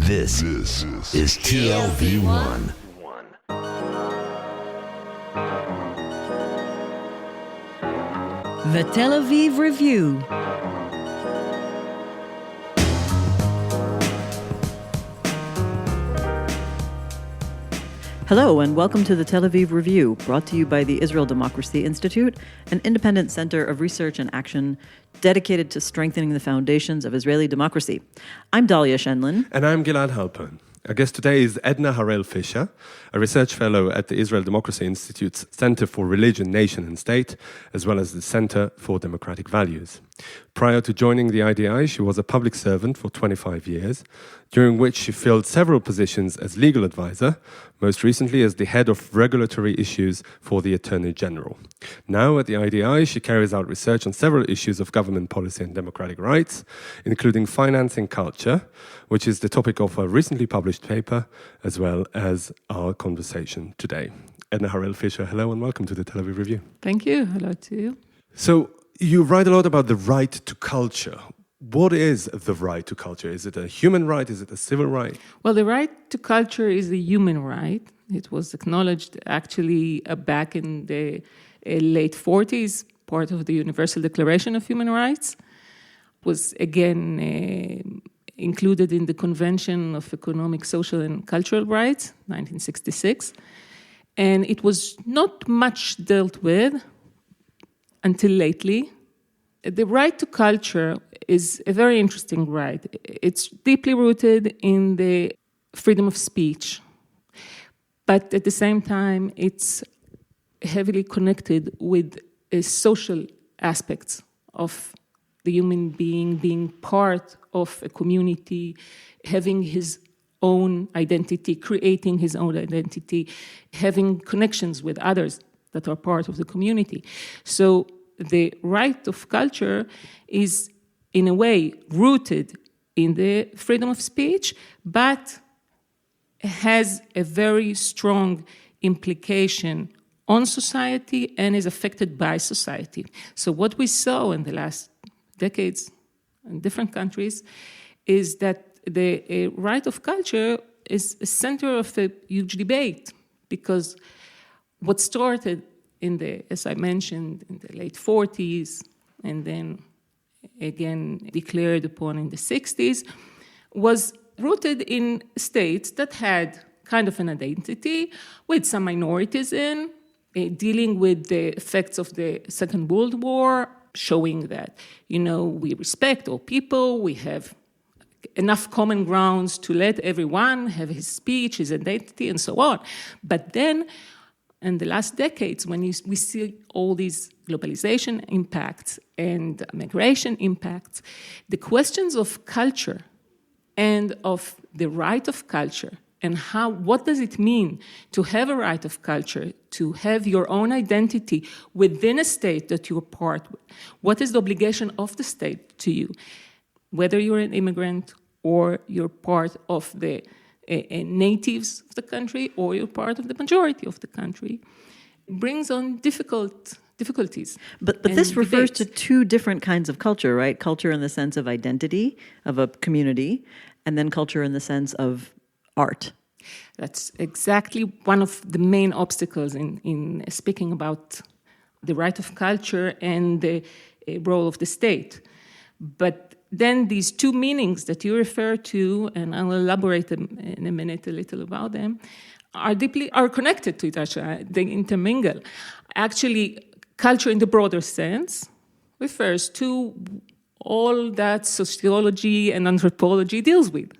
This is TLV1. The Tel Aviv Review. Hello and welcome to the Tel Aviv Review, brought to you by the Israel Democracy Institute, an independent center of research and action dedicated to strengthening the foundations of Israeli democracy. I'm Dalia Shenlin. And I'm Gilad Halpern. Our guest today is Edna Harel-Fisher, a research fellow at the Israel Democracy Institute's Center for Religion, Nation and State, as well as the Center for Democratic Values. Prior to joining the IDI, she was a public servant for 25 years, during which she filled several positions as legal advisor, most recently as the head of regulatory issues for the Attorney General. Now at the IDI, she carries out research on several issues of government policy and democratic rights, including financing culture, which is the topic of a recently published paper, as well as our conversation today. Edna Harel-Fisher, hello and welcome to the Tel Aviv Review. Thank you. Hello to you. So you write a lot about the right to culture. What is the right to culture? Is it a human right? Is it a civil right? Well, the right to culture is a human right. It was acknowledged actually back in the late 40s, part of the Universal Declaration of Human Rights. Was again included in the Convention of Economic, Social and Cultural Rights, 1966. And it was not much dealt with until lately. The right to culture is a very interesting right. It's deeply rooted in the freedom of speech, but at the same time, it's heavily connected with social aspects of the human being part of a community, having his own identity, creating his own identity, having connections with others that are part of the community. So the right of culture is, in a way, rooted in the freedom of speech, but has a very strong implication on society and is affected by society. So what we saw in the last decades in different countries is that the right of culture is a center of a huge debate, because what started as I mentioned, in the late 40s, and then again declared upon in the 60s, was rooted in states that had kind of an identity with some minorities in, dealing with the effects of the Second World War, showing that, we respect all people, we have enough common grounds to let everyone have his speech, his identity, and so on. But then, in the last decades, when we see all these globalization impacts and migration impacts, the questions of culture and of the right of culture and what does it mean to have a right of culture, to have your own identity within a state that you're part of? What is the obligation of the state to you, whether you're an immigrant or you're part of the natives of the country or you're part of the majority of the country, brings on difficulties. But this refers to two different kinds of culture, right? Culture in the sense of identity of a community, and then culture in the sense of art. That's exactly one of the main obstacles in speaking about the right of culture and the role of the state. But then these two meanings that you refer to, and I'll elaborate in a minute a little about them, are connected to each other. They intermingle. Actually, culture in the broader sense refers to all that sociology and anthropology deals with.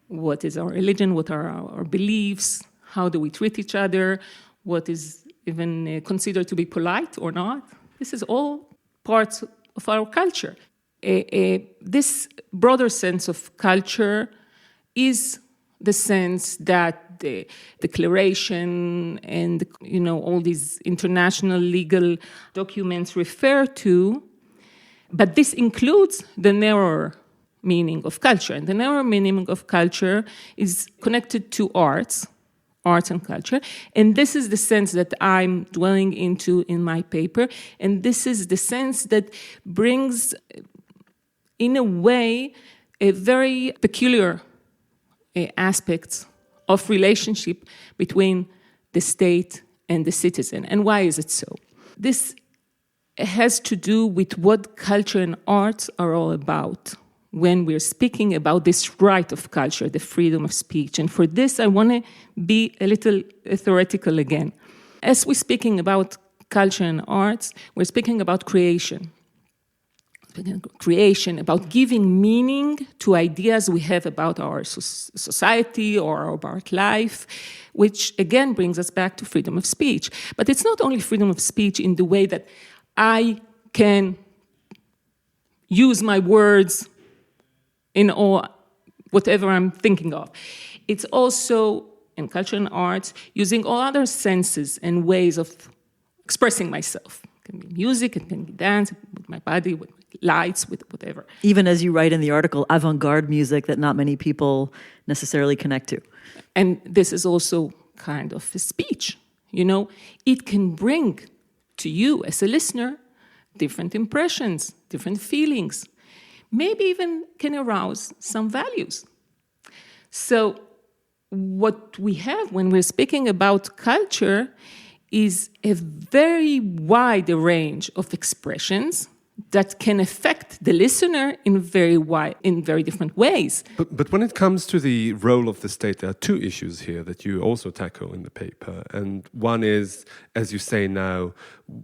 What is our religion? What are our beliefs? How do we treat each other? What is even considered to be polite or not? This is all parts of our culture. This broader sense of culture is the sense that the declaration and all these international legal documents refer to, but this includes the narrower meaning of culture. And the narrower meaning of culture is connected to arts and culture. And this is the sense that I'm dwelling into in my paper. And this is the sense that brings, in a way, a very peculiar aspects of relationship between the state and the citizen. And why is it so? This has to do with what culture and arts are all about when we're speaking about this right of culture, the freedom of speech. And for this, I want to be a little theoretical again. As we're speaking about culture and arts, we're speaking about creation. Creation, about giving meaning to ideas we have about our society or about life, which again brings us back to freedom of speech. But it's not only freedom of speech in the way that I can use my words in all, whatever I'm thinking of. It's also, in culture and arts, using all other senses and ways of expressing myself. It can be music, it can be dance, with my body, with lights, with whatever. Even as you write in the article, avant-garde music that not many people necessarily connect to. And this is also kind of a speech. You know, it can bring to you as a listener different impressions, different feelings, maybe even can arouse some values. So what we have when we're speaking about culture is a very wide range of expressions that can affect the listener in very different ways. But when it comes to the role of the state, there are two issues here that you also tackle in the paper. And one is, as you say now,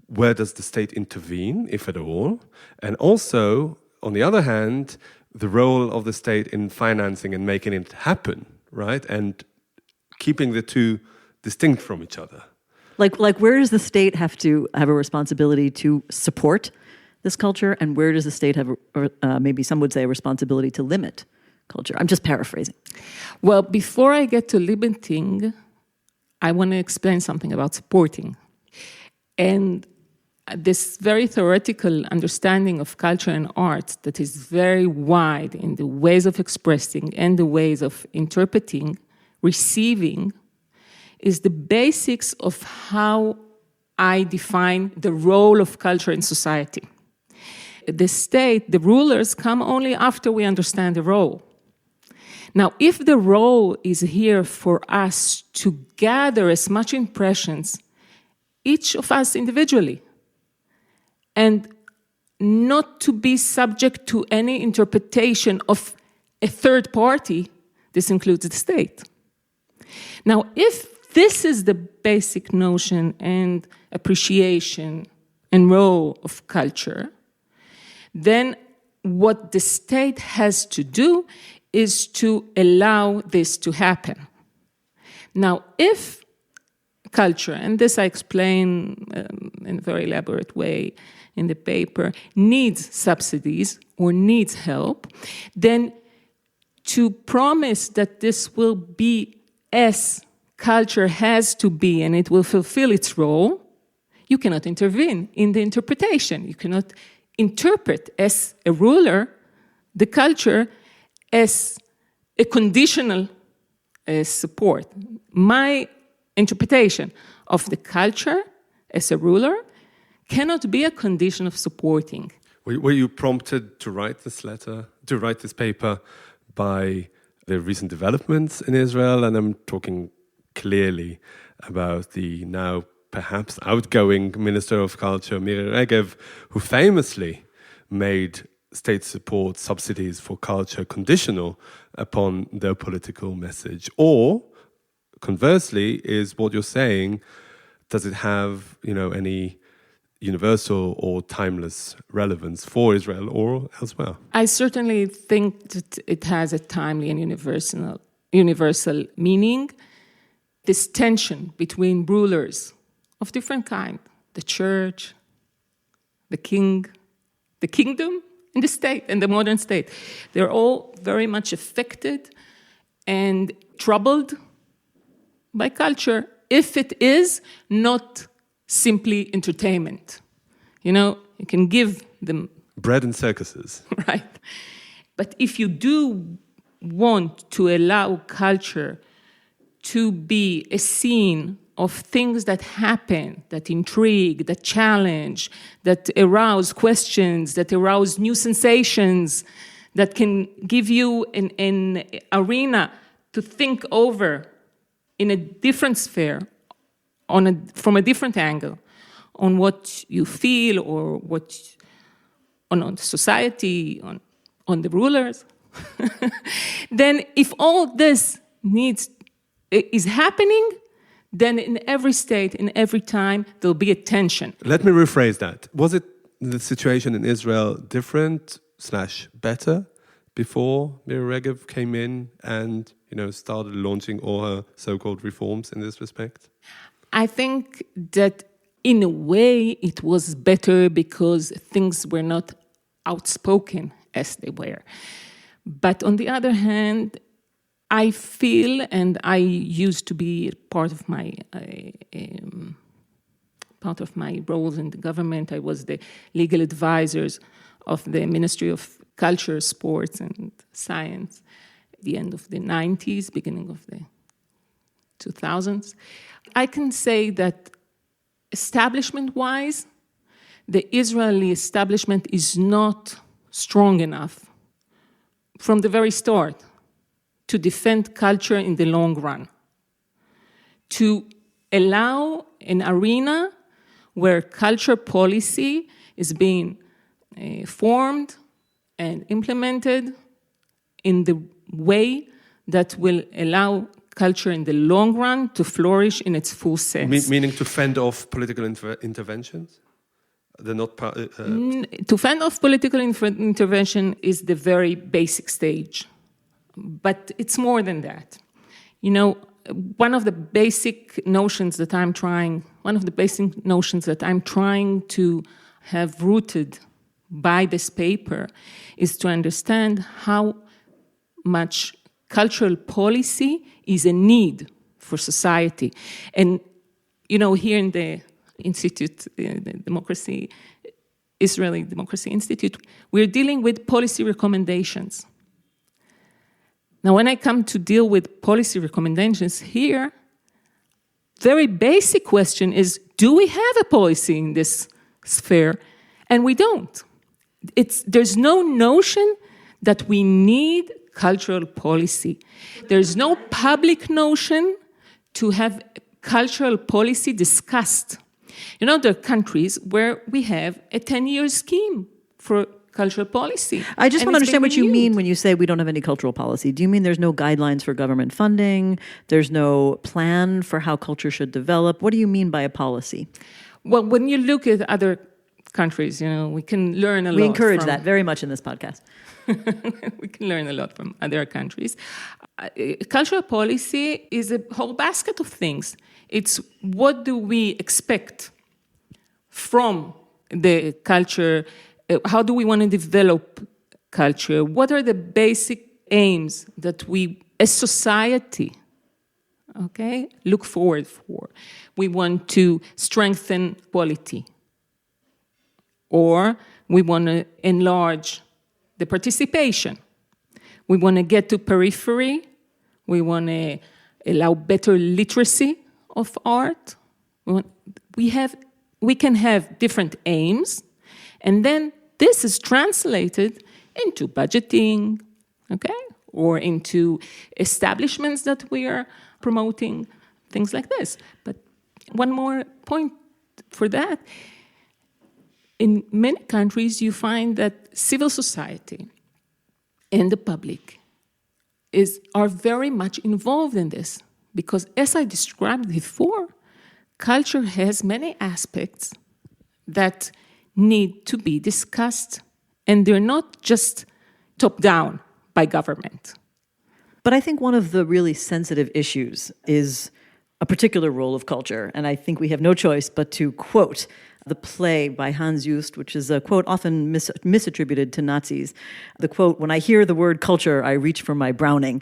where does the state intervene, if at all? And also, on the other hand, the role of the state in financing and making it happen, right? And keeping the two distinct from each other. Like where does the state have to have a responsibility to support this culture, and where does the state have, maybe some would say, a responsibility to limit culture? I'm just paraphrasing. Well, before I get to limiting, I want to explain something about supporting. And this very theoretical understanding of culture and art that is very wide in the ways of expressing and the ways of interpreting, receiving, is the basics of how I define the role of culture in society. The state, the rulers, come only after we understand the role. Now, if the role is here for us to gather as much impressions, each of us individually, and not to be subject to any interpretation of a third party, this includes the state. Now, if this is the basic notion and appreciation and role of culture, then what the state has to do is to allow this to happen. Now, if culture, and this I explain in a very elaborate way in the paper, needs subsidies or needs help, then to promise that this will be as culture has to be and it will fulfill its role, you cannot intervene in the interpretation. You cannot interpret as a ruler the culture as a conditional support. My interpretation of the culture as a ruler cannot be a condition of supporting. Were you prompted to write this letter, to write this paper, by the recent developments in Israel? And I'm talking clearly about the now perhaps outgoing Minister of Culture, Miri Regev, who famously made state support subsidies for culture conditional upon their political message. Or, conversely, is what you're saying, does it have, any universal or timeless relevance for Israel or elsewhere? I certainly think that it has a timely and universal meaning. This tension between rulers of different kind, the church, the king, the kingdom, and the state, and the modern state, they're all very much affected and troubled by culture, if it is not simply entertainment. You can give them bread and circuses. Right. But if you do want to allow culture to be a scene of things that happen, that intrigue, that challenge, that arouse questions, that arouse new sensations, that can give you an arena to think over in a different sphere, from a different angle, on what you feel or on society, on the rulers, then if all this is happening, then in every state, in every time, there'll be a tension. Let me rephrase that. Was it the situation in Israel different / better before Miri Regev came in and started launching all her so-called reforms in this respect? I think that in a way it was better because things were not outspoken as they were. But on the other hand, I feel, and I used to be part of my roles in the government. I was the legal advisors of the Ministry of Culture, Sports, and Science at the end of the 90s, beginning of the 2000s. I can say that establishment-wise, the Israeli establishment is not strong enough from the very start to defend culture in the long run, to allow an arena where culture policy is being formed and implemented in the way that will allow culture in the long run to flourish in its full sense. Meaning to fend off political interventions? To fend off political intervention is the very basic stage. But it's more than that. One of the basic notions that I'm trying to have rooted by this paper is to understand how much cultural policy is a need for society. And, here in the Institute, the Israeli Democracy Institute, we're dealing with policy recommendations. Now, when I come to deal with policy recommendations here, very basic question is, do we have a policy in this sphere? And we don't. There's no notion that we need cultural policy. There's no public notion to have cultural policy discussed. There are countries where we have a 10-year scheme for cultural policy. I just want to understand what you mean when you say we don't have any cultural policy. Do you mean there's no guidelines for government funding? There's no plan for how culture should develop? What do you mean by a policy? Well, when you look at other countries, we can learn a lot. We encourage that very much in this podcast. We can learn a lot from other countries. Cultural policy is a whole basket of things. It's what do we expect from the culture. How do we want to develop culture? What are the basic aims that we, as society, look forward for? We want to strengthen quality, or we want to enlarge the participation. We want to get to periphery. We want to allow better literacy of art. We can have different aims, and then this is translated into budgeting, or into establishments that we are promoting, things like this. But one more point for that. In many countries, you find that civil society and the public are very much involved in this. Because as I described before, culture has many aspects that need to be discussed, and they're not just top-down by government. But I think one of the really sensitive issues is a particular role of culture, and I think we have no choice but to quote the play by Hans Just, which is a quote often misattributed to Nazis. The quote, "When I hear the word culture, I reach for my Browning,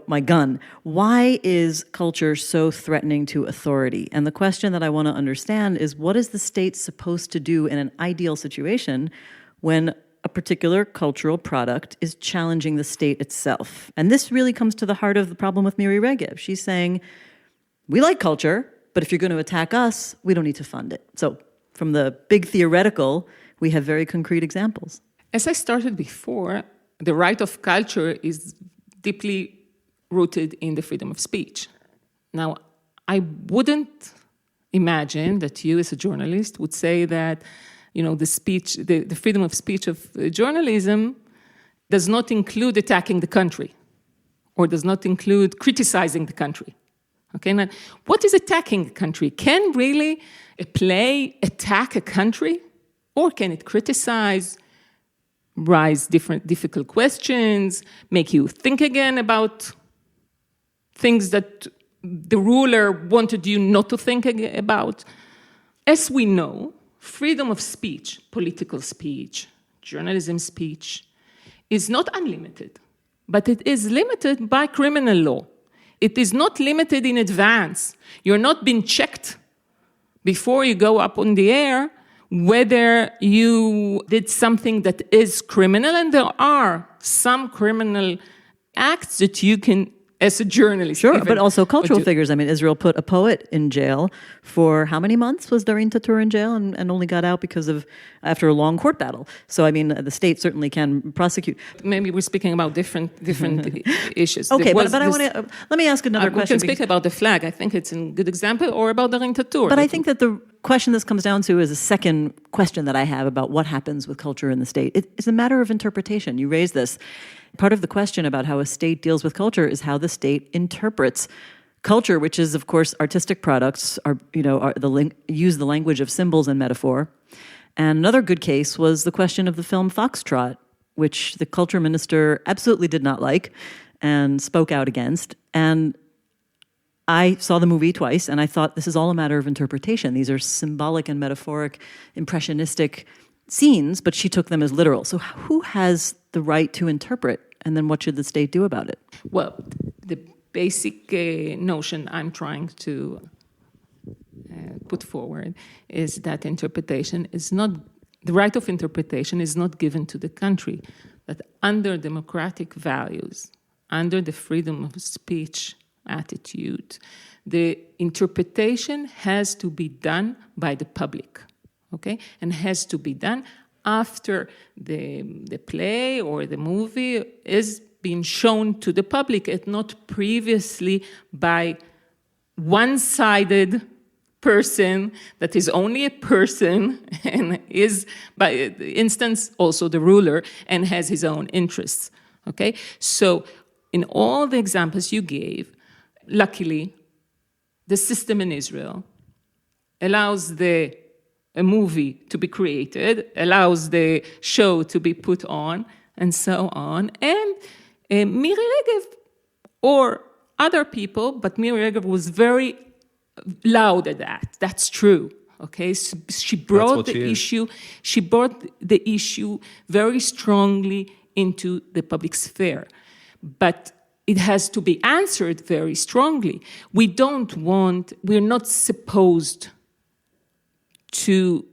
my gun." Why is culture so threatening to authority? And the question that I want to understand is, what is the state supposed to do in an ideal situation when a particular cultural product is challenging the state itself? And this really comes to the heart of the problem with Miri Regev. She's saying, we like culture, but if you're going to attack us, we don't need to fund it. So from the big theoretical, we have very concrete examples. As I started before, the right of culture is deeply rooted in the freedom of speech. Now, I wouldn't imagine that you, as a journalist, would say that, the freedom of speech of journalism does not include attacking the country, or does not include criticizing the country. Okay, now, what is attacking a country? Can really a play attack a country? Or can it criticize, raise difficult questions, make you think again about things that the ruler wanted you not to think about? As we know, freedom of speech, political speech, journalism speech, is not unlimited, but it is limited by criminal law. It is not limited in advance. You're not being checked before you go up on the air whether you did something that is criminal, and there are some criminal acts that you can, as a journalist. Sure, but also cultural figures. I mean, Israel put a poet in jail for how many months was Darin Tatur in jail, and only got out after a long court battle. So, I mean, the state certainly can prosecute. Maybe we're speaking about different issues. Okay, but I want to, let me ask another question. We can speak about the flag. I think it's a good example, or about Darin Tatur. But I think that the question this comes down to is a second question that I have about what happens with culture in the state. It's a matter of interpretation. You raised this. Part of the question about how a state deals with culture is how the state interprets culture, which is, of course, artistic products, use the language of symbols and metaphor. And another good case was the question of the film Foxtrot, which the culture minister absolutely did not like and spoke out against. And I saw the movie twice, and I thought this is all a matter of interpretation. These are symbolic and metaphoric, impressionistic scenes, but she took them as literal. So who has the right to interpret, and then what should the state do about it? Well, the basic notion I'm trying to put forward is that the right of interpretation is not given to the country, that under democratic values, under the freedom of speech attitude, the interpretation has to be done by the public. Okay, and has to be done after the play or the movie is being shown to the public, and not previously by one-sided person that is only a person and is, by instance, also the ruler and has his own interests. Okay, so in all the examples you gave, luckily, the system in Israel allows a movie to be created, allows the show to be put on, and so on. And Miri Regev, or other people, but Miri Regev was very loud at that. That's true. Okay, so she brought the issue. She brought the issue very strongly into the public sphere, but it has to be answered very strongly. We're not supposed to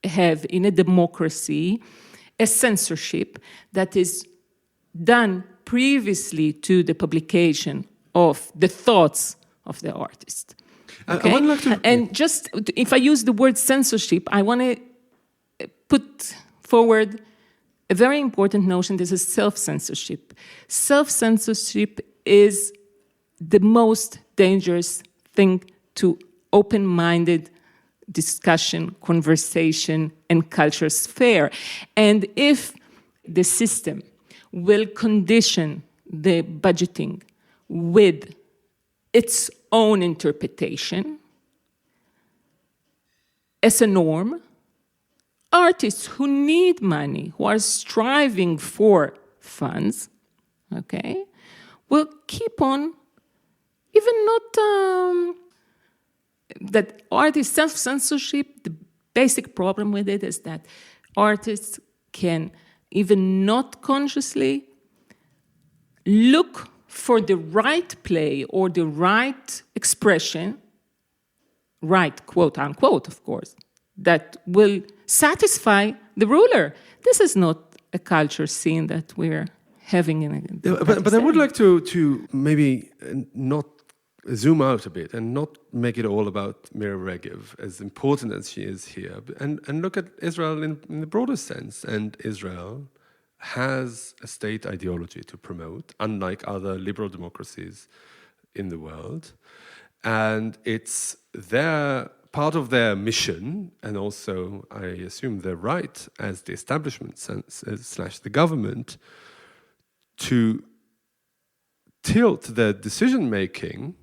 have in a democracy a censorship that is done previously to the publication of the thoughts of the artist. Okay? And just if I use the word censorship, I want to put forward a very important notion. This is self-censorship. Self-censorship is the most dangerous thing to open-minded discussion, conversation, and culture sphere. And if the system will condition the budgeting with its own interpretation as a norm, artists who need money, who are striving for funds, okay, will keep on, even not that artist self-censorship, the basic problem with it is that artists can, even not consciously, look for the right play or the right expression, right, quote unquote, of course, that will satisfy the ruler. This is not a culture scene that we're having in a... But I would like to maybe not zoom out a bit and not make it all about Miri Regev, as important as she is here, and look at Israel in the broader sense. And Israel has a state ideology to promote, unlike other liberal democracies in the world. And it's part of their mission, and also, I assume, their right as the establishment / the government, to tilt their decision-making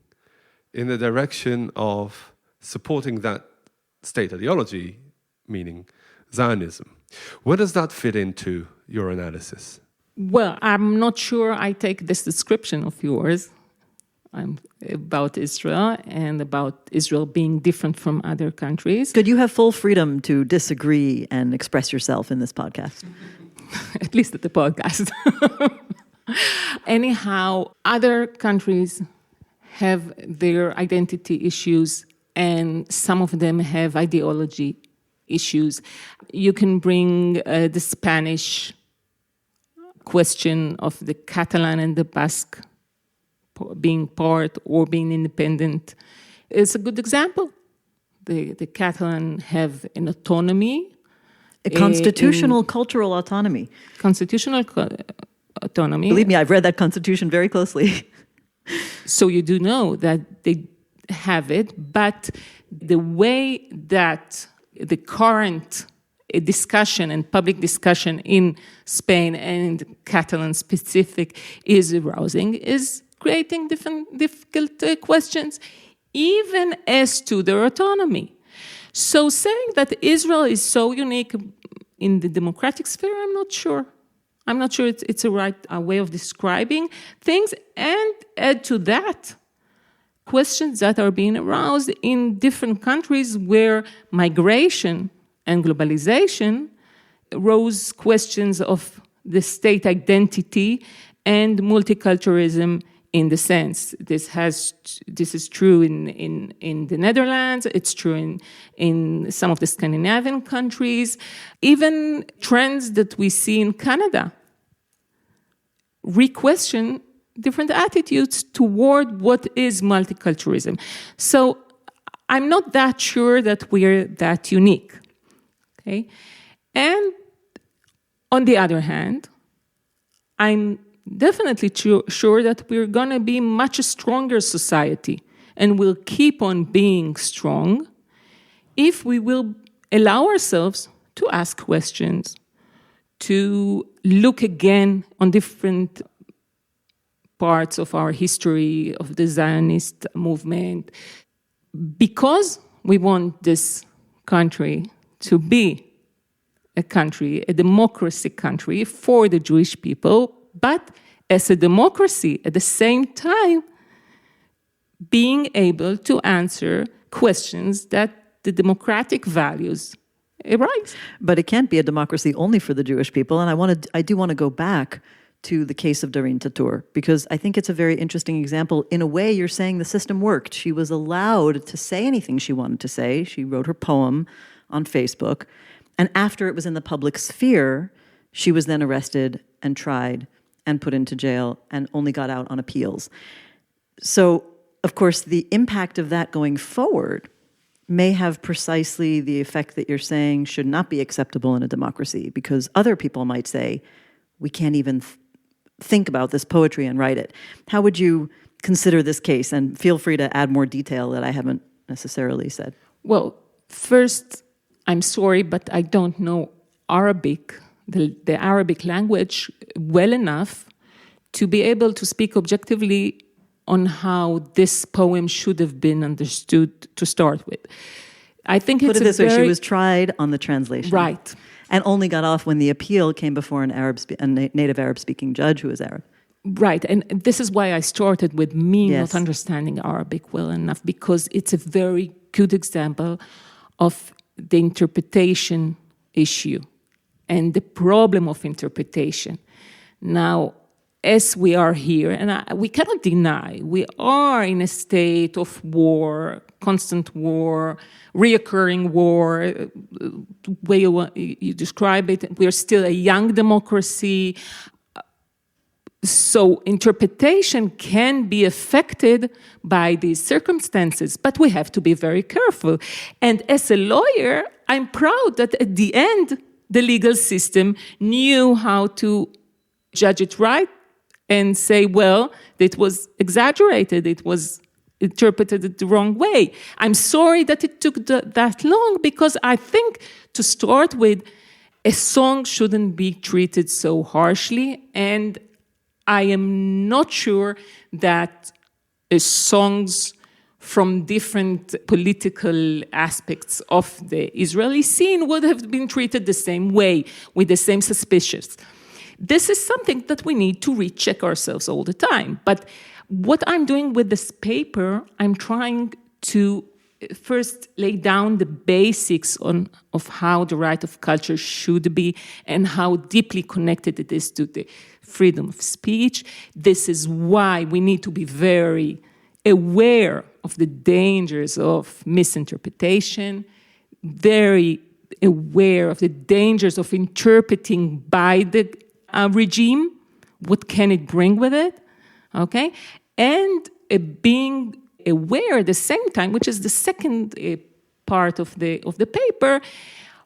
in the direction of supporting that state ideology, meaning Zionism. Where does that fit into your analysis? Well, I'm not sure I take this description of yours about Israel and about Israel being different from other countries. Could you have full freedom to disagree and express yourself in this podcast? At least at the podcast. Anyhow, other countries have their identity issues, and some of them have ideology issues. You can bring the Spanish question of the Catalan and the Basque being part or being independent. It's a good example. The Catalan have an autonomy. A constitutional cultural autonomy. Constitutional autonomy. Believe me, I've read that constitution very closely. So you do know that they have it, but the way that the current discussion and public discussion in Spain and Catalan specific is arousing is creating difficult questions, even as to their autonomy. So saying that Israel is so unique in the democratic sphere, I'm not sure. I'm not sure it's a right way of describing things. And add to that, questions that are being aroused in different countries where migration and globalization rose questions of the state identity and multiculturalism in the sense. This is true in the Netherlands, it's true in some of the Scandinavian countries, even trends that we see in Canada re-question different attitudes toward what is multiculturalism. So I'm not that sure that we're that unique. Okay? And on the other hand, I'm definitely sure that we're going to be much stronger society and will keep on being strong if we will allow ourselves to ask questions, to look again on different parts of our history of the Zionist movement, because we want this country to be a country, a democracy country for the Jewish people, but as a democracy, at the same time, being able to answer questions that the democratic values arise. But it can't be a democracy only for the Jewish people. And I do want to go back to the case of Darin Tatur, because I think it's a very interesting example. In a way, you're saying the system worked. She was allowed to say anything she wanted to say. She wrote her poem on Facebook. And after it was in the public sphere, she was then arrested and tried and put into jail and only got out on appeals. So, of course, the impact of that going forward may have precisely the effect that you're saying should not be acceptable in a democracy, because other people might say, we can't even think about this poetry and write it. How would you consider this case? And feel free to add more detail that I haven't necessarily said. Well, first, I'm sorry, but I don't know Arabic, the Arabic language, well enough to be able to speak objectively on how this poem should have been understood to start with. I think Put it this way, she was tried on the translation. Right. And only got off when the appeal came before a native Arab-speaking judge who was Arab. Right, and this is why I started with me Yes. not understanding Arabic well enough, because it's a very good example of the interpretation issue and the problem of interpretation. Now, as we are here, and we cannot deny, we are in a state of war, constant war, reoccurring war, the way you describe it. We are still a young democracy. So interpretation can be affected by these circumstances, but we have to be very careful. And as a lawyer, I'm proud that at the end, the legal system knew how to judge it right and say, well, it was exaggerated, it was interpreted it the wrong way. I'm sorry that it took that long, because I think, to start with, a song shouldn't be treated so harshly, and I am not sure that songs from different political aspects of the Israeli scene would have been treated the same way, with the same suspicions. This is something that we need to recheck ourselves all the time. But what I'm doing with this paper, I'm trying to first lay down the basics of how the right of culture should be and how deeply connected it is to the freedom of speech. This is why we need to be very aware of the dangers of misinterpretation, very aware of the dangers of interpreting by the regime. What can it bring with it? Okay? And being aware at the same time, which is the second part of the paper,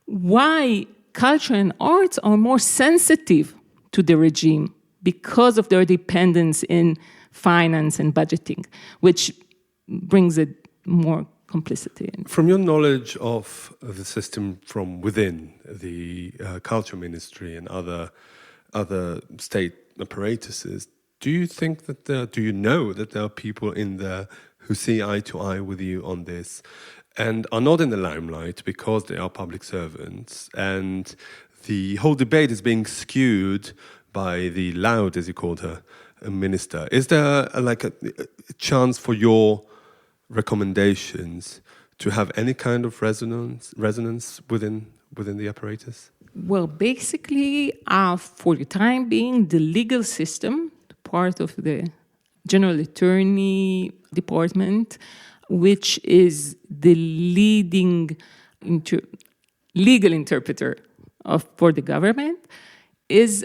why culture and arts are more sensitive to the regime because of their dependence in finance and budgeting, which brings it more complicity. From your knowledge of the system from within the culture ministry and other state apparatuses, do you think that do you know that there are people in there who see eye to eye with you on this and are not in the limelight because they are public servants, and the whole debate is being skewed by the loud, as you called her, minister? Is there a chance for your recommendations to have any kind of resonance within the apparatus? Well, basically, for the time being, the legal system, part of the General Attorney Department, which is the leading legal interpreter for the government, is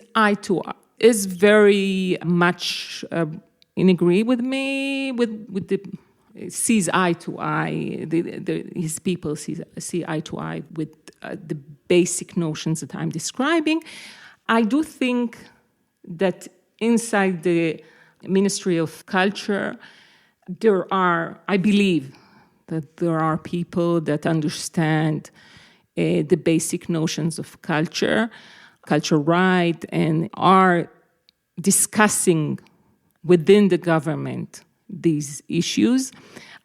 very much in agree with me, with the sees eye to eye. His people see eye to eye with the basic notions that I'm describing. I do think that inside the Ministry of Culture, I believe that there are people that understand the basic notions of culture right, and are discussing within the government these issues.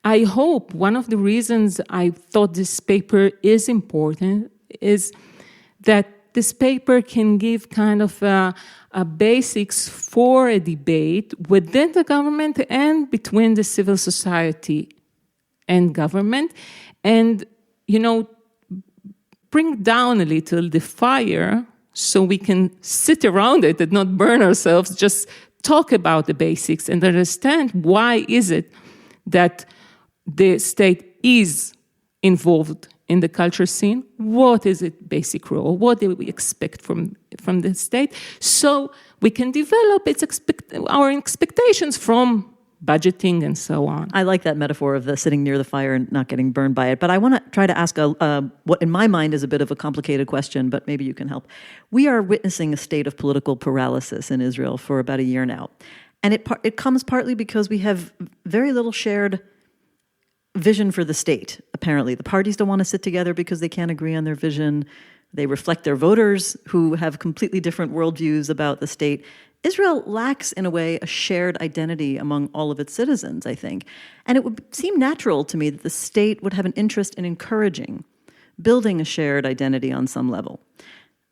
I hope one of the reasons I thought this paper is important is that this paper can give kind of a basics for a debate within the government and between the civil society and government, and, bring down a little the fire so we can sit around it and not burn ourselves, just talk about the basics and understand why is it that the state is involved in the culture scene. What is its basic role? What do we expect from the state? So we can develop our expectations from budgeting and so on. I like that metaphor of the sitting near the fire and not getting burned by it. But I want to try to ask what in my mind is a bit of a complicated question, but maybe you can help. We are witnessing a state of political paralysis in Israel for about a year now. And it comes partly because we have very little shared vision for the state, apparently. The parties don't want to sit together because they can't agree on their vision. They reflect their voters who have completely different worldviews about the state. Israel lacks, in a way, a shared identity among all of its citizens, I think. And it would seem natural to me that the state would have an interest in encouraging, building a shared identity on some level.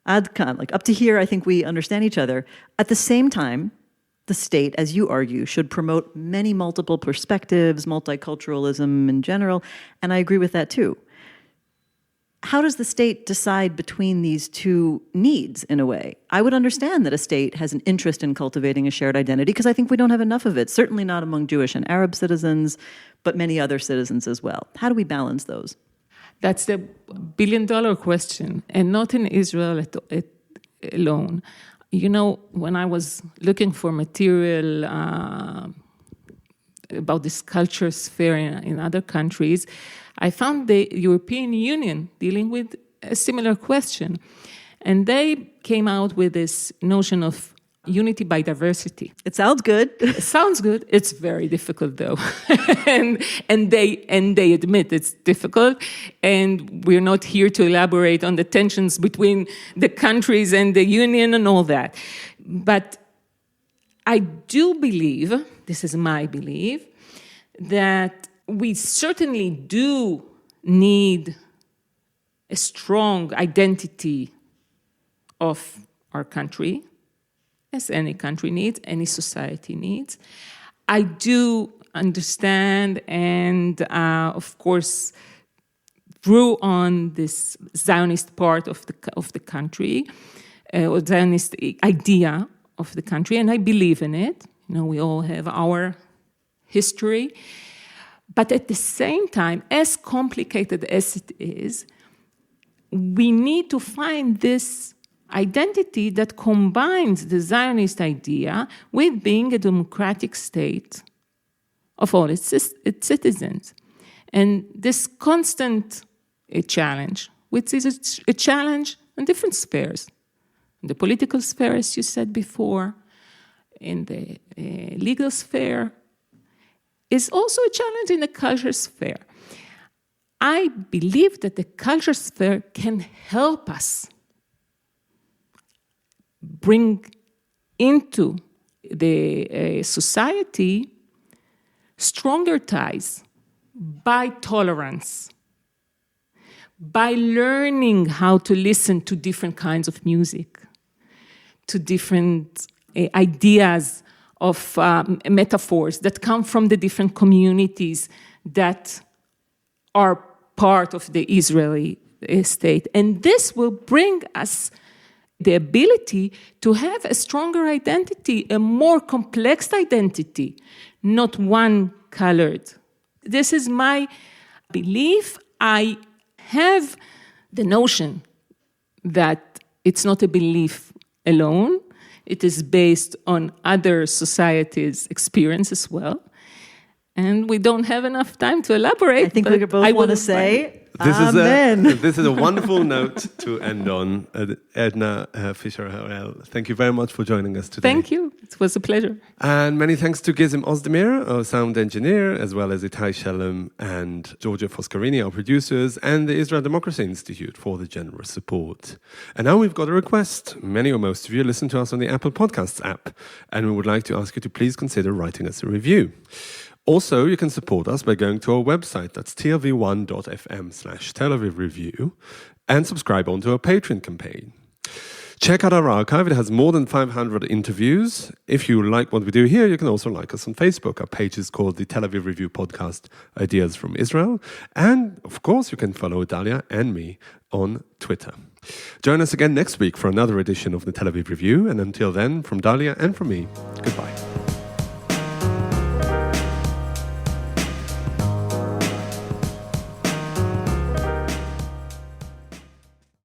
Adkan, up to here, I think we understand each other. At the same time, the state, as you argue, should promote many multiple perspectives, multiculturalism in general, and I agree with that too. How does the state decide between these two needs, in a way? I would understand that a state has an interest in cultivating a shared identity, because I think we don't have enough of it, certainly not among Jewish and Arab citizens, but many other citizens as well. How do we balance those? That's the billion-dollar question, and not in Israel alone. When I was looking for material about this culture sphere in other countries, I found the European Union dealing with a similar question. And they came out with this notion of unity by diversity. It sounds good. It sounds good. It's very difficult, though, and they admit it's difficult. And we're not here to elaborate on the tensions between the countries and the union and all that. But I do believe, this is my belief, that we certainly do need a strong identity of our country, as any country needs, any society needs. I do understand and, of course, drew on this Zionist part of the country, or Zionist idea of the country, and I believe in it. You know, we all have our history. But at the same time, as complicated as it is, we need to find this identity that combines the Zionist idea with being a democratic state of all its citizens. And this constant challenge, which is a challenge in different spheres, in the political sphere, as you said before, in the legal sphere, is also a challenge in the culture sphere. I believe that the culture sphere can help us bring into the society stronger ties by tolerance, by learning how to listen to different kinds of music, to different ideas of metaphors that come from the different communities that are part of the Israeli state. And this will bring us the ability to have a stronger identity, a more complex identity, not one-colored. This is my belief. I have the notion that it's not a belief alone. It is based on other societies' experience as well. And we don't have enough time to elaborate. I think we both want to say, Amen. This is a wonderful note to end on. Edna Fisher-Harel, thank you very much for joining us today. Thank you. It was a pleasure. And many thanks to Gizem Ozdemir, our sound engineer, as well as Itai Shalom and Georgia Foscarini, our producers, and the Israel Democracy Institute for the generous support. And now we've got a request. Many or most of you listen to us on the Apple Podcasts app, and we would like to ask you to please consider writing us a review. Also, you can support us by going to our website, that's tlv1.fm/Tel Aviv Review, and subscribe onto our Patreon campaign. Check out our archive. It has more than 500 interviews. If you like what we do here, you can also like us on Facebook. Our page is called the Tel Aviv Review Podcast, Ideas from Israel. And, of course, you can follow Dalia and me on Twitter. Join us again next week for another edition of the Tel Aviv Review. And until then, from Dalia and from me,